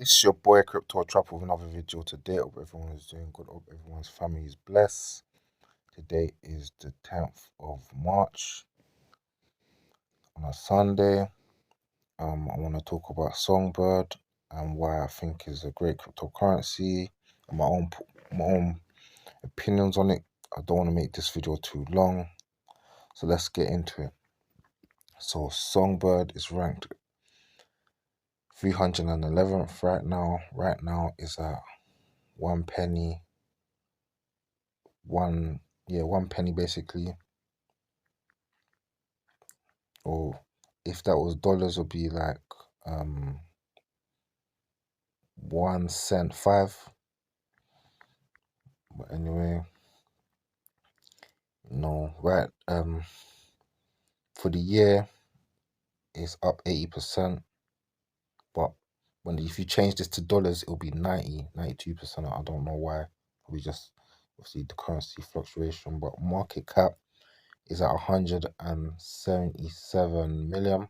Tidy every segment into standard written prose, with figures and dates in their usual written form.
It's your boy Crypto Trap with another video today. Hope everyone is doing good. Hope everyone's family is blessed. Today is the 10th of March on a Sunday. I want to talk about Songbird and why I think is a great cryptocurrency and my own opinions on it. I don't want to make this video too long, so let's get into it. So Songbird is ranked 311th right now. Right now is at 1 penny. One penny basically, or if that was dollars, would be like 1 cent 5. But anyway, no, right. For the year, it's up 80%. But if you change this to dollars, it'll be 92%. I don't know why. We just obviously the currency fluctuation, but market cap is at 177 million.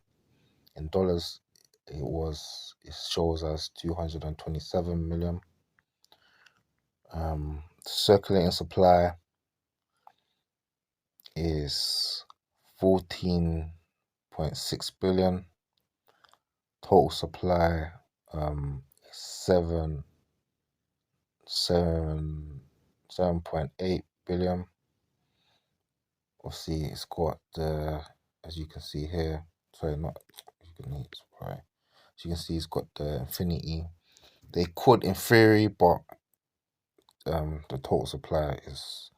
In dollars, it shows as 227 million. Circulating supply is 14.6 billion. Total supply is 7.8 billion. Obviously, it's got the, as you can see here. Sorry, not you can see, right. As you can see, it's got the infinity. They could, in theory, but the total supply is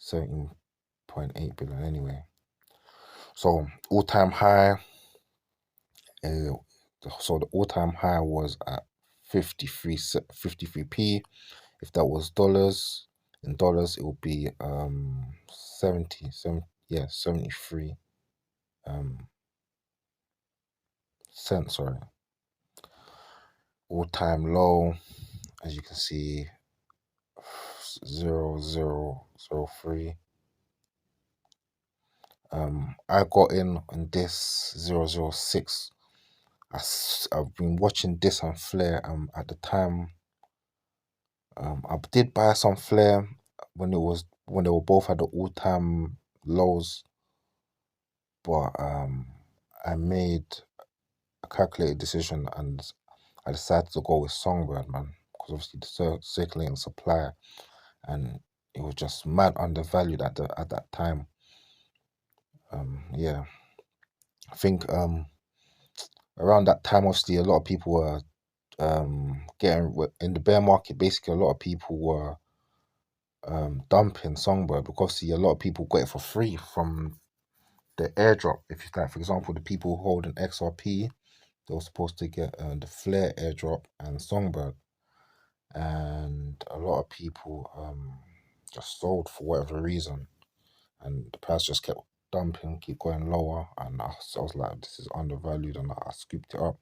17.8 billion anyway. So all-time high. So the all-time high was at 53p. If that was dollars, in dollars it would be 73 cents. Sorry. All-time low, as you can see, 0.0003. I got in on this 0.06. I've been watching this and Flare. At the time, I did buy some Flare when they were both at the all-time lows, but I made a calculated decision and I decided to go with Songbird, man, because obviously the circulating supply, and it was just mad undervalued at that time. Yeah, I think around that time, obviously, a lot of people were getting in the bear market. Basically, a lot of people were dumping Songbird because obviously a lot of people got it for free from the airdrop. If you like, for example, the people holding XRP, they were supposed to get the Flare airdrop and Songbird, and a lot of people just sold for whatever reason, and the price just kept dumping, keep going lower, and I was like, this is undervalued, and I scooped it up.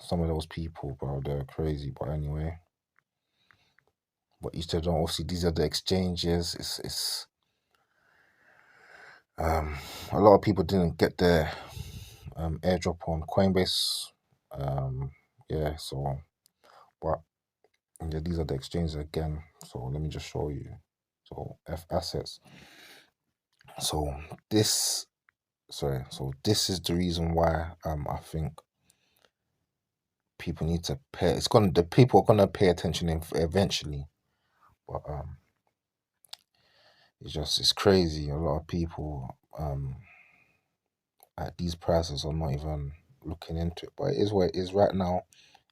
Some of those people, bro, they're crazy. But anyway, but you still don't. Obviously, these are the exchanges. It's a lot of people didn't get their airdrop on Coinbase. Yeah, so but yeah, these are the exchanges again. So let me just show you. So F assets. So this is the reason why I think people need to pay. The people are gonna pay attention eventually, but it's crazy. A lot of people at these prices are not even looking into it, but it is what it is right now.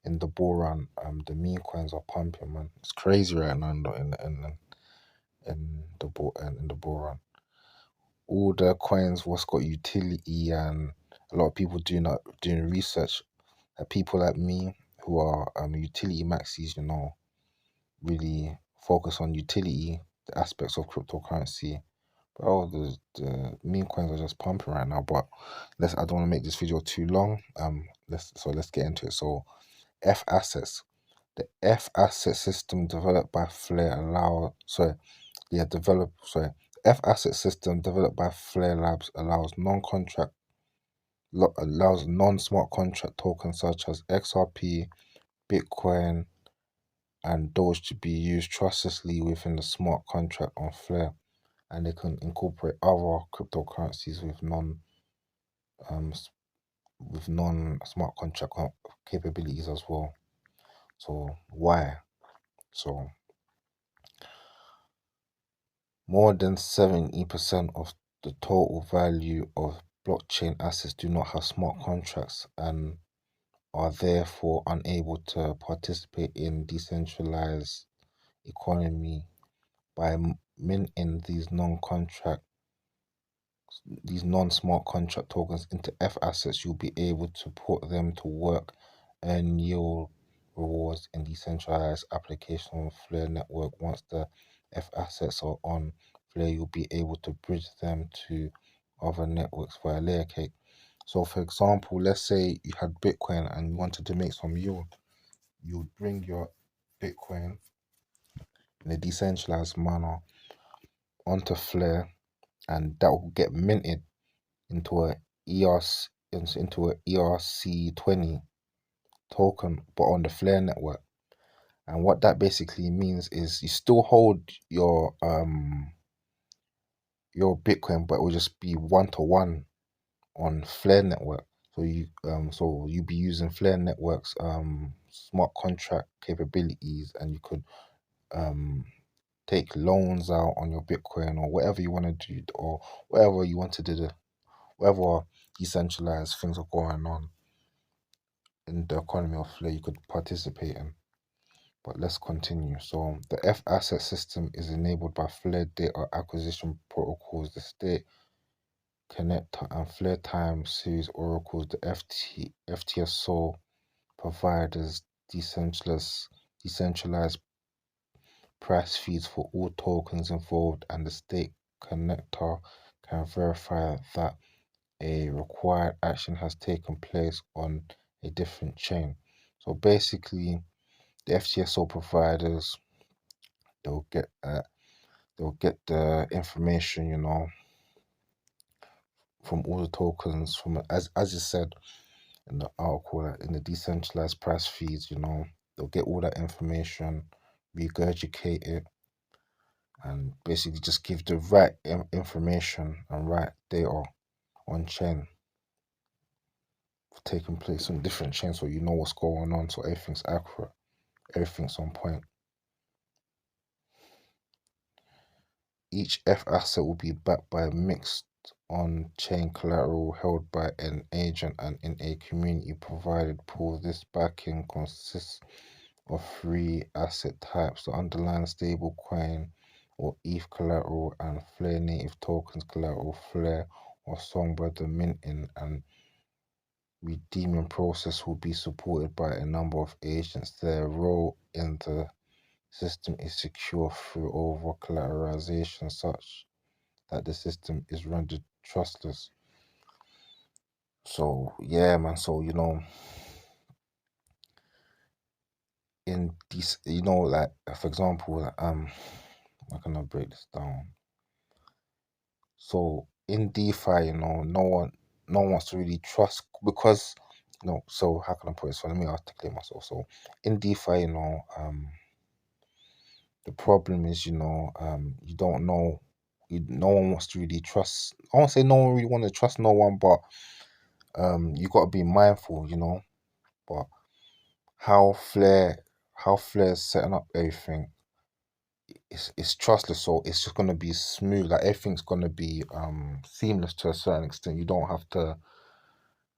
In the BullRun, the meme coins are pumping, man. It's crazy right now in the bull run. All the coins what's got utility, and a lot of people doing research. People like me who are utility maxis, really focus on utility, the aspects of cryptocurrency. But the meme coins are just pumping right now. But I don't want to make this video too long. Let's get into it. So F assets. The F asset system developed by Flare F asset system developed by Flare Labs allows non-smart contract tokens such as XRP, Bitcoin, and those to be used trustlessly within the smart contract on Flare, and they can incorporate other cryptocurrencies um with non smart contract capabilities as well. So why? So more than 70% of the total value of blockchain assets do not have smart contracts and are therefore unable to participate in decentralized economy. By minting these non-smart contract tokens into F assets, you'll be able to put them to work and yield rewards in decentralized application on Flare network. Once the F assets are on Flare, you'll be able to bridge them to other networks via layer cake. So for example, let's say you had Bitcoin and you wanted to make some yield. You would bring your Bitcoin in a decentralized manner onto Flare, and that will get minted into a ERC20 token, but on the Flare network. And what that basically means is you still hold your Bitcoin, but it will just be one to one on Flare network. So you be using Flare network's smart contract capabilities, and you could um take loans out on your Bitcoin or whatever you want to do, or whatever you want to do, whatever decentralized things are going on in the economy of Flare, you could participate in. But let's continue. So the F asset system is enabled by Flare data acquisition protocols, the state connector and Flare time series oracles, the FTSO providers decentralized price feeds for all tokens involved, and the state connector can verify that a required action has taken place on a different chain. So basically, the FTSO providers, they'll get uh, they'll get the information, from all the tokens, from as you said in the article, in the decentralized price feeds, they'll get all that information, regurgitate it, and basically just give the right information and right data on chain taking place on different chains, so you know what's going on, so everything's accurate, everything's on point. Each F asset will be backed by a mixed on-chain collateral held by an agent and in a community provided pool. This backing consists of three asset types: the underlying stablecoin or ETH collateral, and Flare native tokens collateral. Flare or Songbird, the minting and redeeming process will be supported by a number of agents. Their role in the system is secure through over collateralization such that the system is rendered trustless. So yeah, man. So in this, like for example, how can I break this down? So in DeFi, no one wants to really trust because So how can I put it? So let me articulate myself. So in DeFi, the problem is, you don't know. No one wants to really trust. I won't say no one really want to trust no one, but you got to be mindful, But how Flair, how Flair's setting up everything, it's trustless. So it's just gonna be smooth. Like everything's gonna be seamless to a certain extent. You don't have to.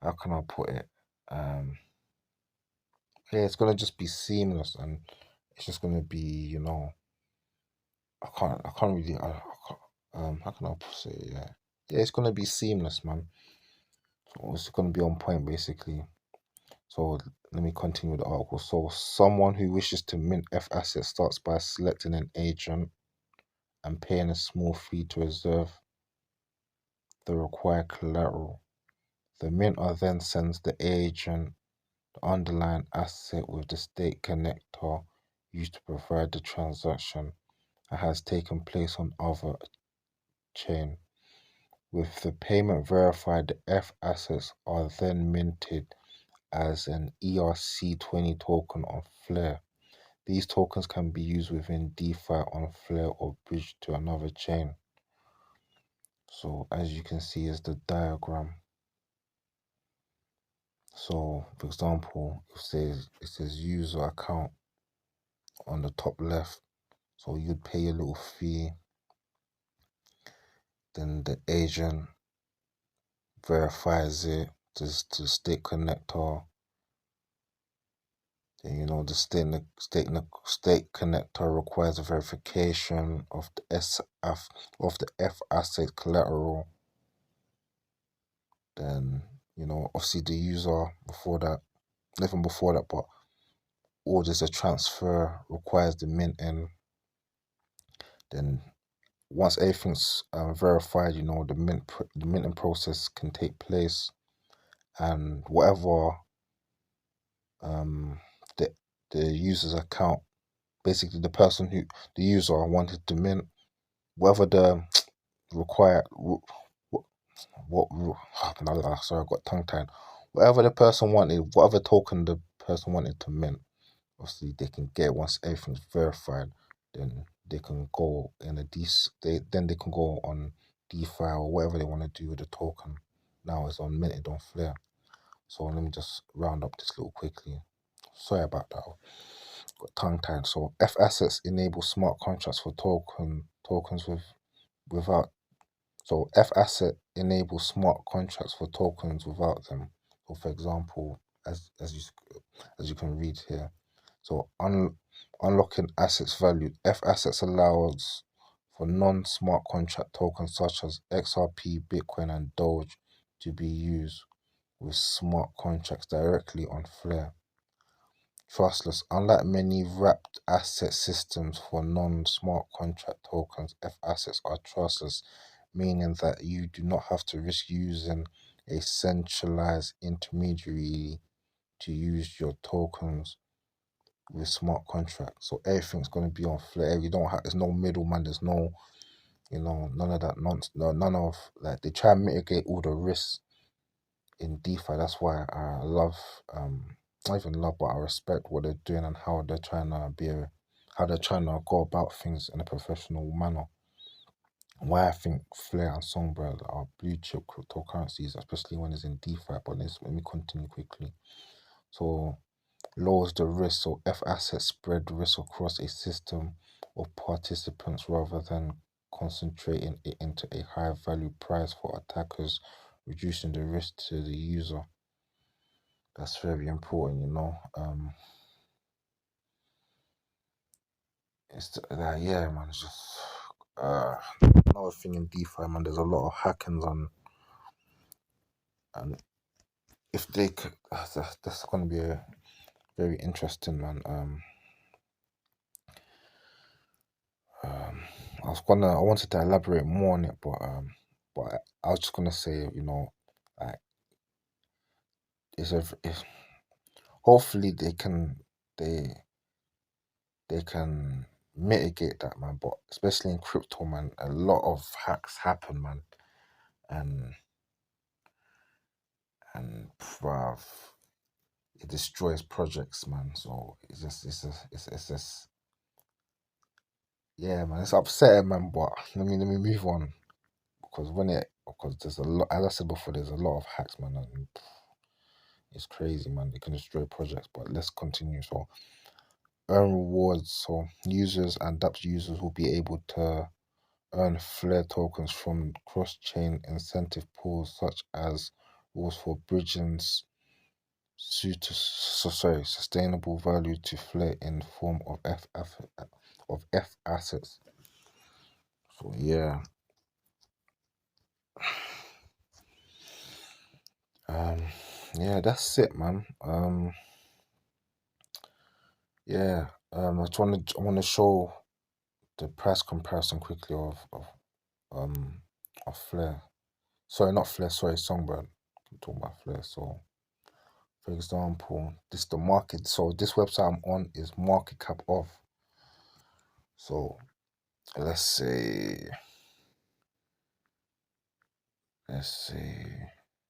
How can I put it? Um, yeah, it's gonna just be seamless, and it's just gonna be, I can't really. How can I say it? Yeah, yeah, it's gonna be seamless, man. So it's gonna be on point, basically. So let me continue with the article. So someone who wishes to mint F assets starts by selecting an agent and paying a small fee to reserve the required collateral. The minter then sends the agent the underlying asset with the state connector used to provide the transaction that has taken place on other chain. With the payment verified, the F assets are then minted as an ERC20 token on Flare. These tokens can be used within DeFi on Flare or bridged to another chain. So as you can see is the diagram. So for example, it says user account on the top left. So you'd pay a little fee. Then the agent verifies it to state connector. Then the state connector requires a verification of the F asset collateral. Then obviously the user even before that, but orders a transfer, requires the minting. Then once everything's verified, the minting process can take place, and whatever the user's account, basically the user wanted to mint, whatever the required sorry, I got tongue tied. Whatever the person wanted, whatever token the person wanted to mint, obviously they can get once everything's verified. Then they can go then they can go on DeFi or whatever they want to do with the token. Now it's on minted on Flare. So let me just round up this little quickly. Sorry about that. Got tongue tied. So F assets enable smart contracts for tokens without. So F asset enables smart contracts for tokens without them. So for example, as you can read here. So unlocking assets value. F assets allows for non-smart contract tokens such as XRP, Bitcoin, and Doge to be used with smart contracts directly on Flare. Trustless. Unlike many wrapped asset systems for non-smart contract tokens, F assets are trustless, meaning that you do not have to risk using a centralized intermediary to use your tokens with smart contracts. So everything's going to be on Flare. There's no middleman, there's no, none of that nonsense. None of, like, they try and mitigate all the risks in DeFi. That's why I love, not even love, but I respect what they're doing and how they're trying to go about things in a professional manner. Why I think Flare and Songbird are blue chip cryptocurrencies, especially when it's in DeFi. But let me continue quickly. So lowers the risk. So F assets spread risk across a system of participants rather than concentrating it into a high value price for attackers, reducing the risk to the user. That's very important. Yeah, man. It's just another thing in DeFi, man. There's a lot of hackings on, and if they could, that's gonna be a very interesting, man. I wanted to elaborate more on it, but I was just gonna say, like if hopefully they they can mitigate that, man. But especially in crypto, man, a lot of hacks happen, man, and bruv, it destroys projects, man. So it's just yeah, man. It's upsetting, man. But let me move on because there's a lot. As I said before, there's a lot of hacks, man, and it's crazy, man. They can destroy projects. But let's continue. So earn rewards. So users and dApps users will be able to earn Flare tokens from cross-chain incentive pools such as rules for bridging sustainable value to Flare in form of F assets. So yeah, um, yeah, that's it, man. Yeah, I want to show the price comparison quickly um of Flare. Sorry, not Flare. Sorry, Songbird. I'm talking about Flare. So, for example, this the market. So this website I'm on is market cap off. So let's say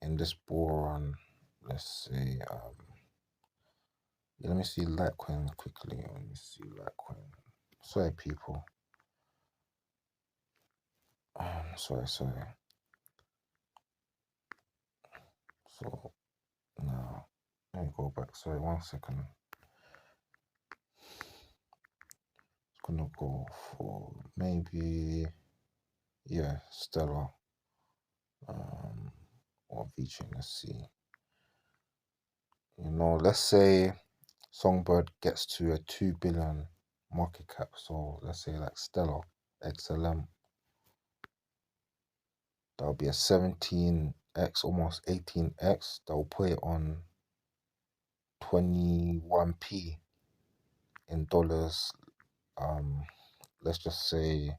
in this bull run, let's say Yeah, let me see Litecoin quickly. Let me see Litecoin. Sorry, people. Sorry. So now let me go back. Sorry, 1 second. It's gonna go for maybe Stellar. Or VeChain. Let's see. Let's say Songbird gets to a 2 billion market cap. So let's say like Stellar XLM. That'll be a 17x, almost 18x. That'll put it on 21p in dollars. Let's just say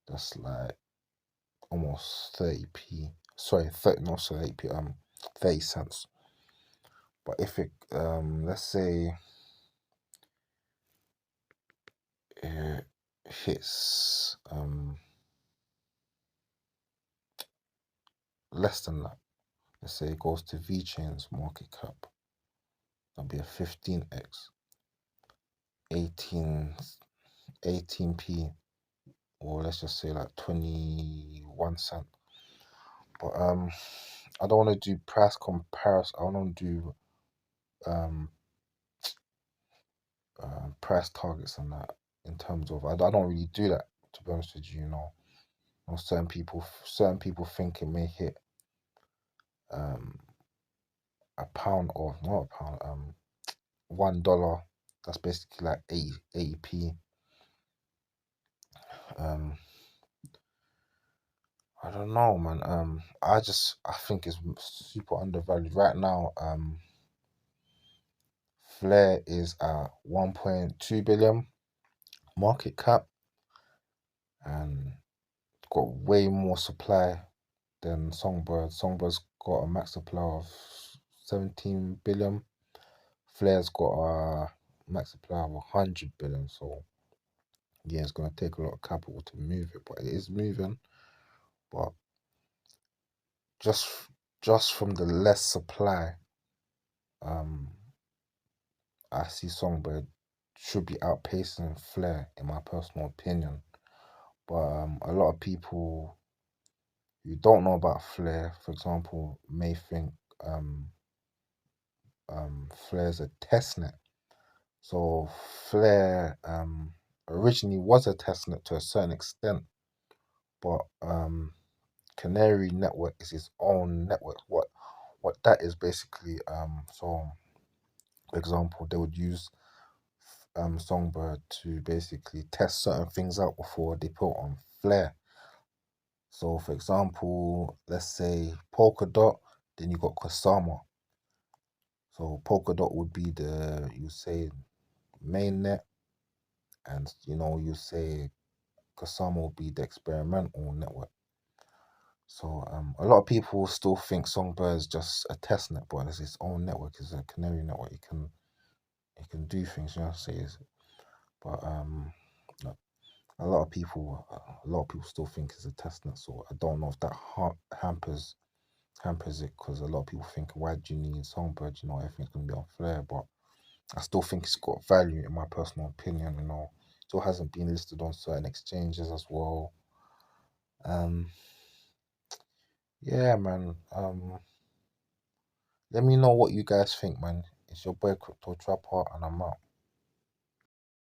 that's like almost 30p. Sorry, 30, not so 30p. 30 cents. But if it, let's say it hits less than that. Let's say it goes to VeChain's market cap. That'll be a 15x, 18p, or let's just say like 21 cent. But I don't want to do price comparison. I want to do price targets and that in terms of I don't really do that, to be honest with you. Certain people think it may hit a pound, or not a pound, $1. That's basically like 80p. I don't know, man. I think it's super undervalued right now. Flare is at 1.2 billion market cap, and got way more supply than Songbird. Songbird's got a max supply of 17 billion. Flare's got a max supply of 100 billion. So yeah, it's gonna take a lot of capital to move it, but it is moving. But just just from the less supply, I see Songbird should be outpacing Flare in my personal opinion. But a lot of people who don't know about Flare, for example, may think Flare's a testnet. So Flare originally was a testnet to a certain extent, but Canary Network is its own network. What that is basically, so for example, they would use Songbird to basically test certain things out before they put on Flare. So for example, let's say Polkadot, then you got Kusama. So Polkadot would be you say mainnet, and you say Kusama will be the experimental network. So a lot of people still think Songbird is just a testnet, but it's its own network. It's a canary network. It can do things. But no, a lot of people still think it's a testnet. So I don't know if that hampers it, because a lot of people think, why do you need Songbird? Everything's gonna be on Flare, but I still think it's got value in my personal opinion. Still hasn't been listed on certain exchanges as well. Um, yeah, man. Let me know what you guys think, man. It's your boy Crypto Trapper, and I'm out.